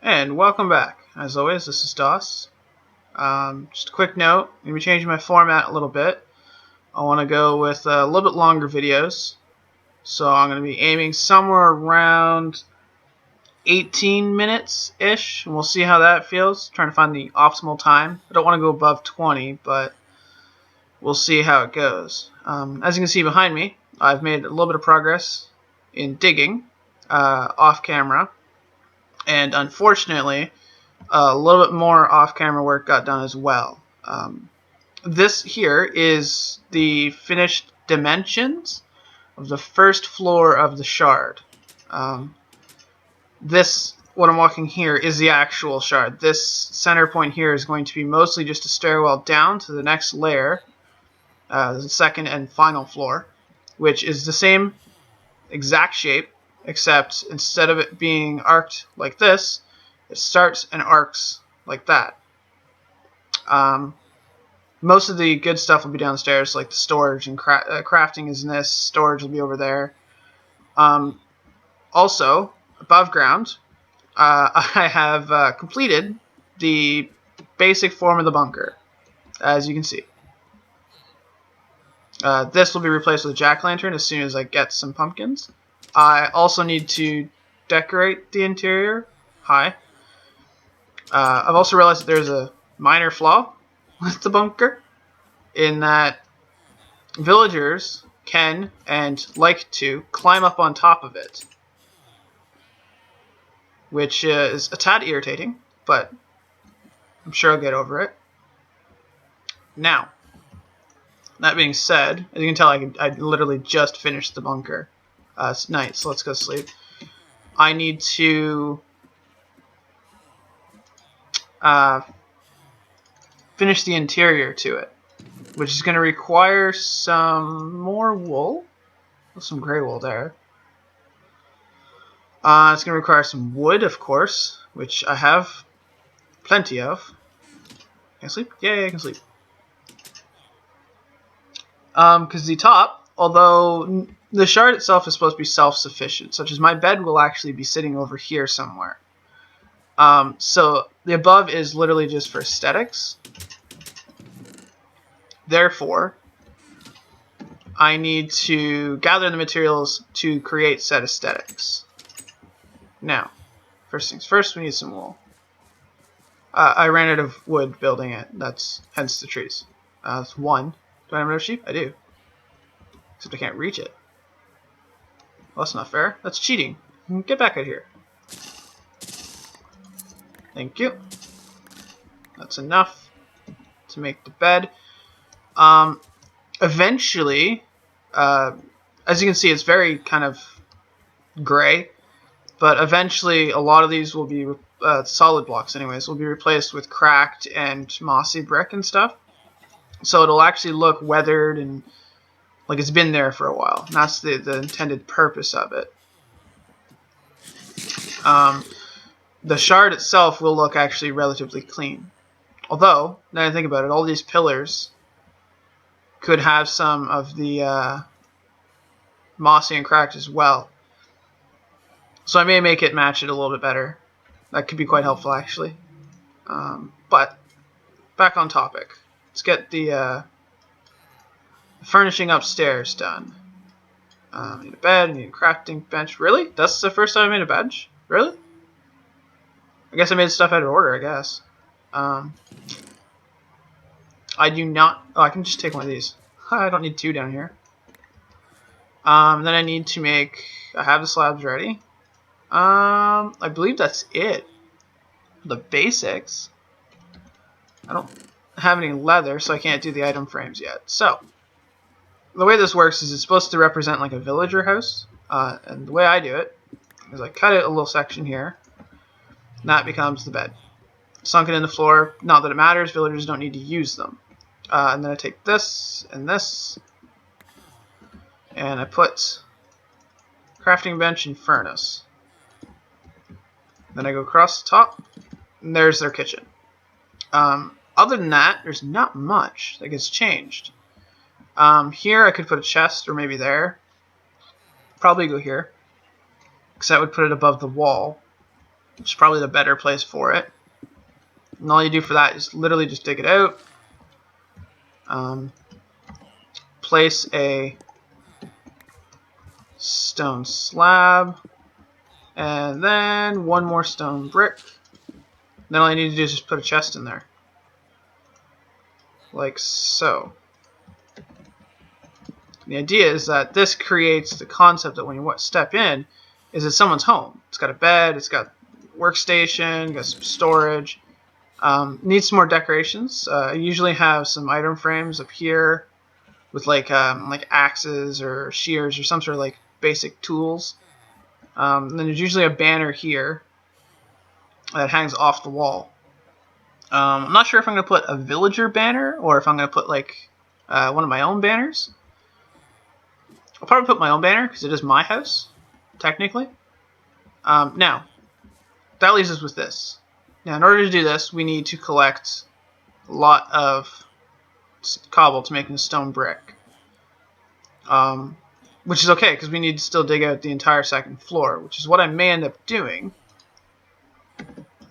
And welcome back. As always, this is DOS. Just a quick note, I'm going to be changing my format a little bit. I want to go with a little bit longer videos. So I'm going to be aiming somewhere around 18 minutes-ish, and we'll see how that feels. Trying to find the optimal time. I don't want to go above 20, but we'll see how it goes. As you can see behind me, I've made a little bit of progress in digging off camera. And unfortunately, a little bit more off-camera work got done as well. This here is the finished dimensions of the first floor of the shard. What I'm walking here, is the actual shard. This center point here is going to be mostly just a stairwell down to the next layer, the second and final floor, which is the same exact shape, except instead of it being arced like this, it starts and arcs like that. Most of the good stuff will be downstairs, like the storage and crafting is in this. Storage will be over there. Also, above ground, I have completed the basic form of the bunker, as you can see. This will be replaced with a jack-o'-lantern as soon as I get some pumpkins. I also need to decorate the interior. I've also realized that there's a minor flaw with the bunker, in that villagers can and like to climb up on top of it, which is a tad irritating, but I'm sure I'll get over it. Now, that being said, as you can tell, I literally just finished the bunker. It's night, so let's go sleep. I need to finish the interior to it, which is going to require some more wool. There's some gray wool there. It's going to require some wood, of course, which I have plenty of. Can I sleep? Yeah, I can sleep. Because the top, although the shard itself is supposed to be self-sufficient, such as my bed will actually be sitting over here somewhere. So the above is literally just for aesthetics. Therefore, I need to gather the materials to create said aesthetics. Now, first things first, we need some wool. I ran out of wood building it. That's hence the trees. That's one. Do I have enough sheep? I do. Except I can't reach it. Well, that's not fair. That's cheating. Get back out here. Thank you. That's enough to make the bed. Eventually, as you can see, it's very kind of gray. But eventually, a lot of these will be solid blocks anyways. Will be replaced with cracked and mossy brick and stuff. So it'll actually look weathered and like it's been there for a while. And that's the intended purpose of it. The shard itself will look actually relatively clean. Although, now that I think about it, all these pillars could have some of the mossy and cracked as well. So I may make it match it a little bit better. That could be quite helpful, actually. But, back on topic. Let's get the furnishing upstairs done. I need a bed, I need a crafting bench. Really? That's the first time I made a bench? Really? I guess I made stuff out of order, I guess. I do not... Oh, I can just take one of these. I don't need two down here. Then I need to make... I have the slabs ready. I believe that's it. The basics. I don't have any leather, so I can't do the item frames yet. So, the way this works is it's supposed to represent like a villager house. And the way I do it is I cut it a little section here. And that becomes the bed. Sunk it in the floor. Not that it matters. Villagers don't need to use them. And then I take this and this. And I put crafting bench and furnace. Then I go across the top, and there's their kitchen. Other than that, there's not much that gets changed. Here I could put a chest, or maybe there. Probably go here, because that would put it above the wall. which is probably the better place for it. And all you do for that is literally just dig it out, place a stone slab, and then one more stone brick. Then all you need to do is just put a chest in there, like so. The idea is that this creates the concept that when you step in, is it's someone's home. It's got a bed, it's got workstation, got some storage. Needs some more decorations. I usually have some item frames up here with like axes or shears or some sort of like basic tools. And then there's usually a banner here that hangs off the wall. I'm not sure if I'm going to put a villager banner or if I'm going to put like one of my own banners. I'll probably put my own banner because it is my house, technically. Now, that leaves us with this. Now, in order to do this, we need to collect a lot of cobble to make a stone brick. Which is okay, because we need to still dig out the entire second floor, which is what I may end up doing.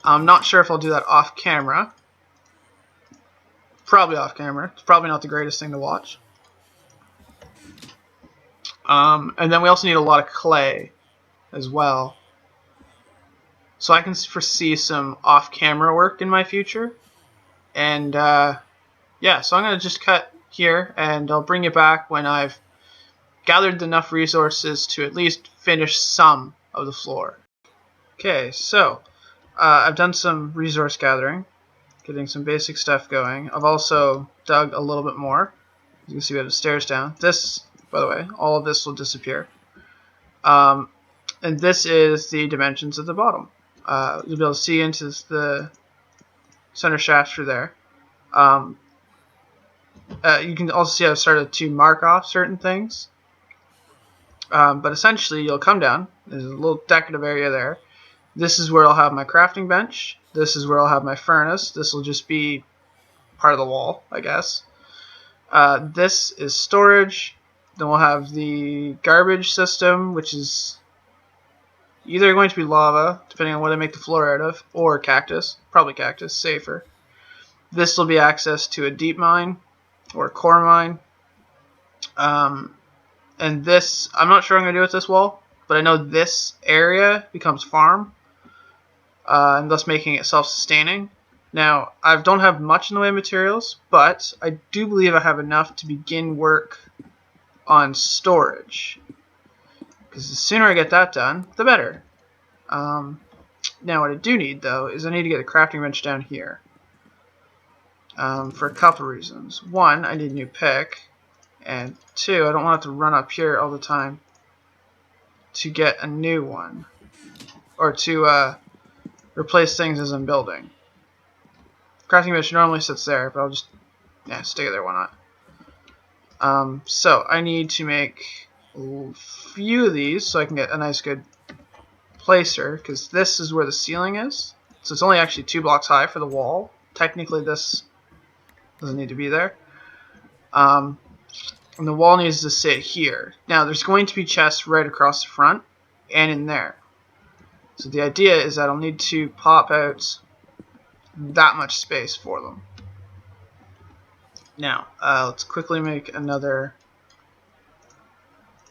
I'm not sure if I'll do that off camera. Probably off camera. It's probably not the greatest thing to watch. And then we also need a lot of clay as well. So I can foresee some off-camera work in my future. And yeah, so I'm going to just cut here, and I'll bring you back when I've gathered enough resources to at least finish some of the floor. Okay, so I've done some resource gathering, getting some basic stuff going. I've also dug a little bit more. You can see we have the stairs down. This, by the way, all of this will disappear. And this is the dimensions at the bottom. You'll be able to see into the center shaft through there. You can also see I've started to mark off certain things. But essentially, you'll come down. There's a little decorative area there. This is where I'll have my crafting bench. This is where I'll have my furnace. This will just be part of the wall, I guess. This is storage. Then we'll have the garbage system, which is either going to be lava, depending on what I make the floor out of, or cactus. Probably cactus, safer. This will be access to a deep mine or a core mine. And this, I'm not sure what I'm going to do with this wall, but I know this area becomes farm, and thus making it self-sustaining. Now, I don't have much in the way of materials, but I do believe I have enough to begin work on storage. Because the sooner I get that done, the better. Now, what I do need, though, is I need to get a crafting bench down here. For a couple reasons. One, I need a new pick. And two, I don't want to have to run up here all the time to get a new one. Or to replace things as I'm building. Crafting bench normally sits there, but I'll just stick it there, why not? So I need to make a few of these so I can get a nice good placer, because this is where the ceiling is. So it's only actually 2 blocks high for the wall. Technically this doesn't need to be there. And the wall needs to sit here. Now there's going to be chests right across the front and in there. So the idea is that I'll need to pop out that much space for them. Now, let's quickly make another.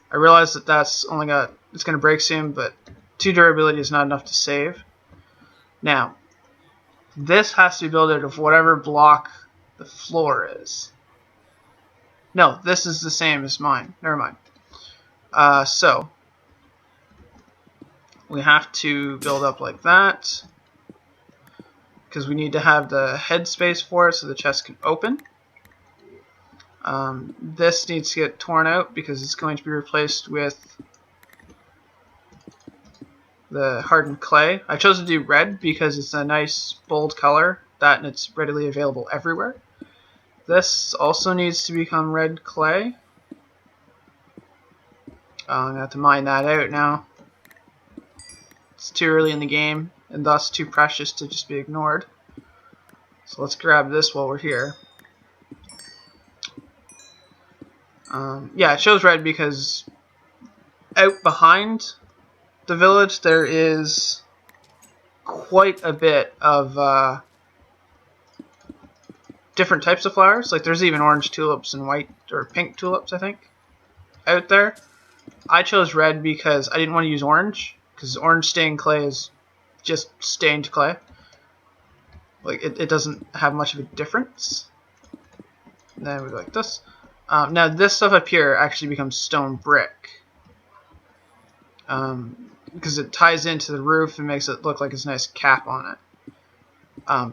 I realize that that's only got, it's going to break soon, but 2 durability is not enough to save. Now, this has to be built out of whatever block the floor is. No, this is the same as mine. Never mind. So, we have to build up like that, because we need to have the headspace for it so the chest can open. This needs to get torn out because it's going to be replaced with the hardened clay. I chose to do red because it's a nice bold color, that and it's readily available everywhere. This also needs to become red clay. I'm going to have to mine that out now. It's too early in the game and thus too precious to just be ignored. So let's grab this while we're here. Yeah, it shows red because out behind the village there is quite a bit of different types of flowers. Like there's even orange tulips and white or pink tulips, I think, out there. I chose red because I didn't want to use orange, because orange stained clay is just stained clay. Like it doesn't have much of a difference. And then we go like this. Now this stuff up here actually becomes stone brick, because it ties into the roof and makes it look like it's a nice cap on it.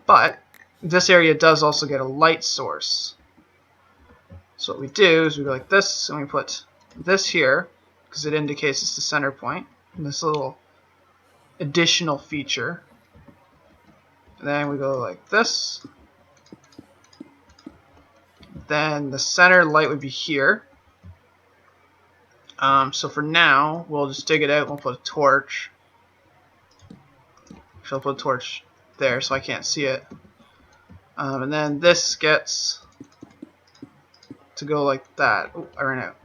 But this area does also get a light source. So what we do is we go like this, and we put this here, because it indicates it's the center point, and this little additional feature. And then we go like this. Then the center light would be here. So for now, we'll just dig it out. We'll put a torch. So I'll put a torch there so I can't see it. And then this gets to go like that. Oh, I ran out.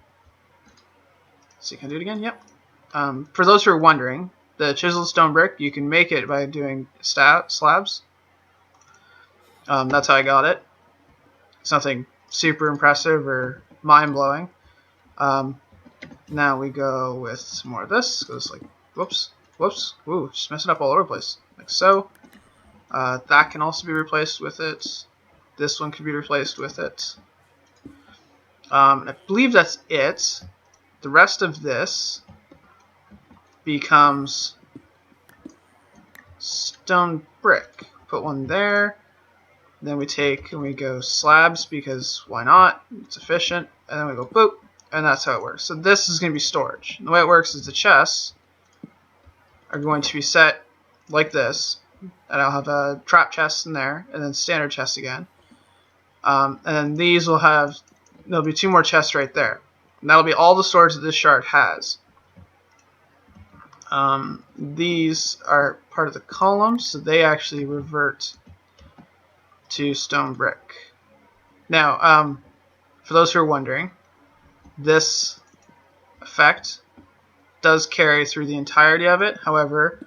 Let's see, can I do it again? Yep. For those who are wondering, the chiseled stone brick, you can make it by doing slabs. That's how I got it. It's nothing super impressive or mind-blowing. Now we go with some more of this. Goes like, whoops, ooh, just messing up all over the place, like so. That can also be replaced with it. This one can be replaced with it. I believe that's it. The rest of this becomes stone brick. Put one there. Then we take and we go slabs, because why not? It's efficient. And then we go boop. And that's how it works. So this is going to be storage. And the way it works is the chests are going to be set like this. And I'll have a trap chest in there, and then standard chests again. And then these will have, there'll be 2 more chests right there. And that'll be all the storage that this shard has. These are part of the columns, so they actually revert to stone brick. Now, for those who are wondering, this effect does carry through the entirety of it. However,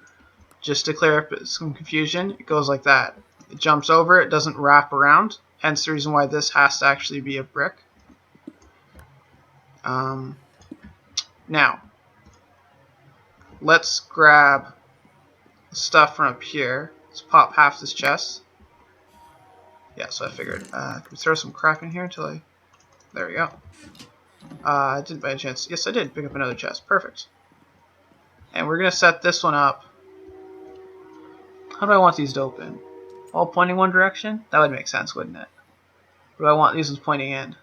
just to clear up some confusion, it goes like that. It jumps over, it doesn't wrap around, hence the reason why this has to actually be a brick. Now, let's grab the stuff from up here. Let's pop half this chest. Yeah, so I figured. Can we throw some crap in here until I... There we go. I didn't by any chance. Yes, I did pick up another chest. Perfect. And we're going to set this one up. How do I want these to open? All pointing one direction? That would make sense, wouldn't it? Or do I want these ones pointing in?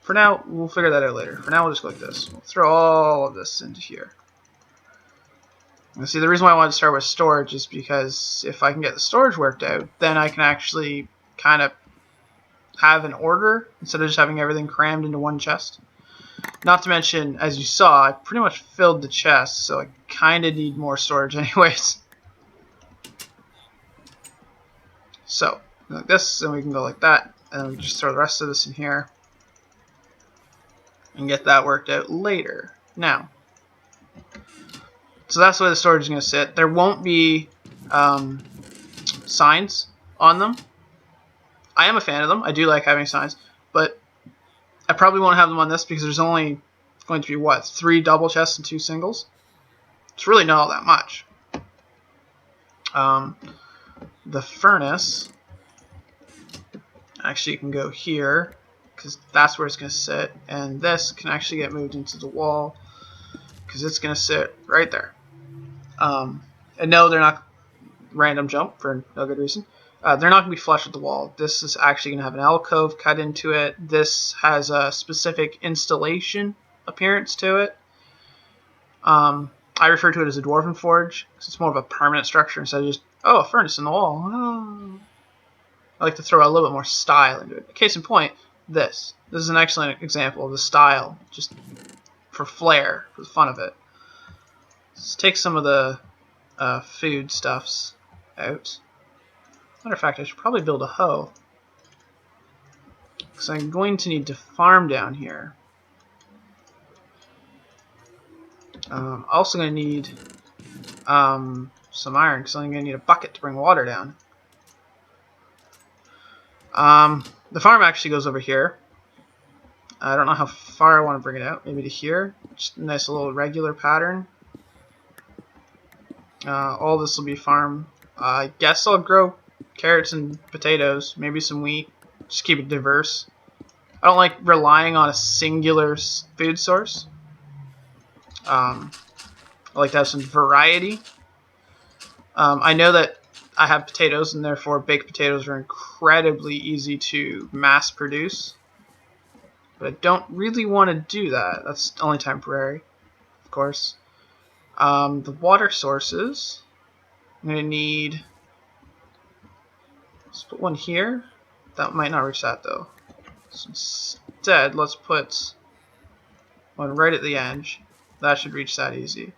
For now, we'll figure that out later. For now, we'll just go like this. We'll throw all of this into here. And see, the reason why I wanted to start with storage is because if I can get the storage worked out, then I can actually kind of have an order instead of just having everything crammed into one chest. Not to mention, as you saw, I pretty much filled the chest, so I kind of need more storage anyways. So, like this, and we can go like that, and then we just throw the rest of this in here and get that worked out later. Now, so that's where the storage is going to sit. There won't be signs on them. I am a fan of them. I do like having signs, but I probably won't have them on this because there's only going to be, what, 3 double chests and 2 singles? It's really not all that much. The furnace actually can go here because that's where it's going to sit, and this can actually get moved into the wall because it's going to sit right there. And no, they're not random jump for no good reason. They're not going to be flush with the wall. This is actually going to have an alcove cut into it. This has a specific installation appearance to it. I refer to it as a Dwarven forge because it's more of a permanent structure instead of just, oh, a furnace in the wall. Oh. I like to throw a little bit more style into it. Case in point, this. This is an excellent example of the style, just for flair, for the fun of it. Let's take some of the food stuffs out. Matter of fact, I should probably build a hoe, because I'm going to need to farm down here. I'm also going to need some iron, because I'm going to need a bucket to bring water down. The farm actually goes over here. I don't know how far I want to bring it out. Maybe to here. Just a nice little regular pattern. All this will be farm. I guess I'll grow carrots and potatoes. Maybe some wheat. Just keep it diverse. I don't like relying on a singular food source. I like to have some variety. I know that I have potatoes, and therefore baked potatoes are incredibly easy to mass produce. But I don't really want to do that. That's only temporary, of course. The water sources, I'm going to need... Let's put one here. That might not reach that, though. So instead, let's put one right at the edge. That should reach that easy.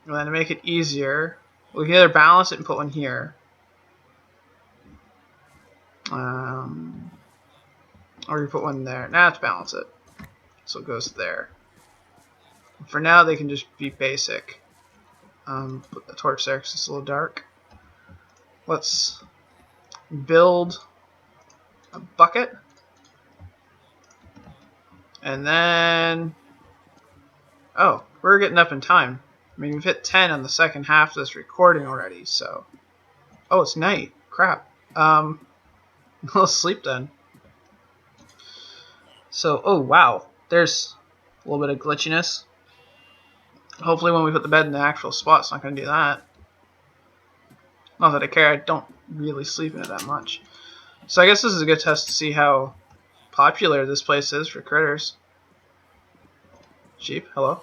And then to make it easier, we can either balance it and put one here. Or you put one there. Now let's balance it. So it goes there. For now, they can just be basic. Put the torch there because it's a little dark. Let's build a bucket. And then... Oh, we're getting up in time. I mean, we've hit 10 on the second half of this recording already, so... Oh, it's night. Crap. Let's sleep then. So, oh wow, there's a little bit of glitchiness. Hopefully when we put the bed in the actual spot, it's not going to do that. Not that I care, I don't really sleep in it that much. So I guess this is a good test to see how popular this place is for critters. Sheep, hello.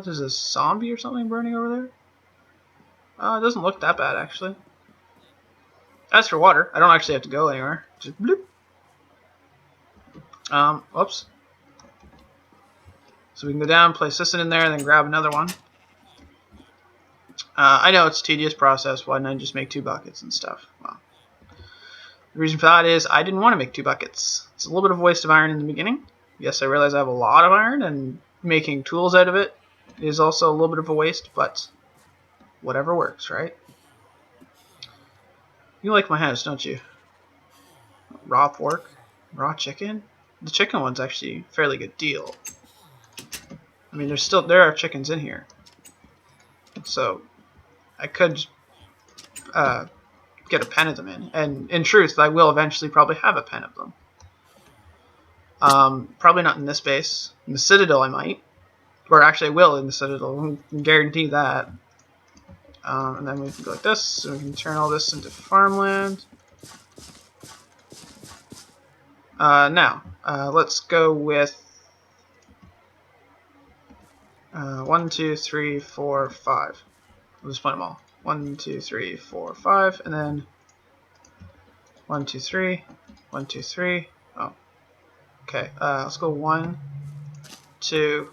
There's a zombie or something burning over there? It doesn't look that bad, actually. As for water, I don't actually have to go anywhere. Just bloop. Whoops. So we can go down, place this in there, and then grab another one. I know it's a tedious process. Why not just make 2 buckets and stuff? Well, the reason for that is I didn't want to make 2 buckets. It's a little bit of a waste of iron in the beginning. Yes, I realize I have a lot of iron, and making tools out of it is also a little bit of a waste, but whatever works, right? You like my house, don't you? Raw pork? Raw chicken? The chicken one's actually a fairly good deal. I mean, there are chickens in here. So, I could get a pen of them in. And in truth, I will eventually probably have a pen of them. Probably not in this base. In the Citadel I might. Or actually I will in the Citadel. I can guarantee that. And then we can go like this. So we can turn all this into farmland. Now, let's go with 1, 2, 3, 4, 5. We'll just put them all. 1, 2, 3, 4, 5, and then 1, 2, 3, 1, 2, 3. Oh, okay. Let's go 1, 2,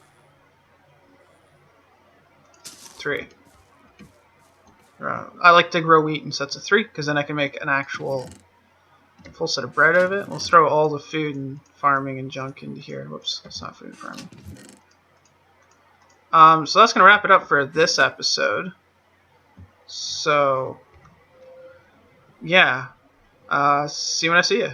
3. I like to grow wheat in sets of 3 because then I can make an actual full set of bread out of it. We'll throw all the food and farming and junk into here. Whoops, that's not food and farming. So that's going to wrap it up for this episode. So, yeah. See you when I see you.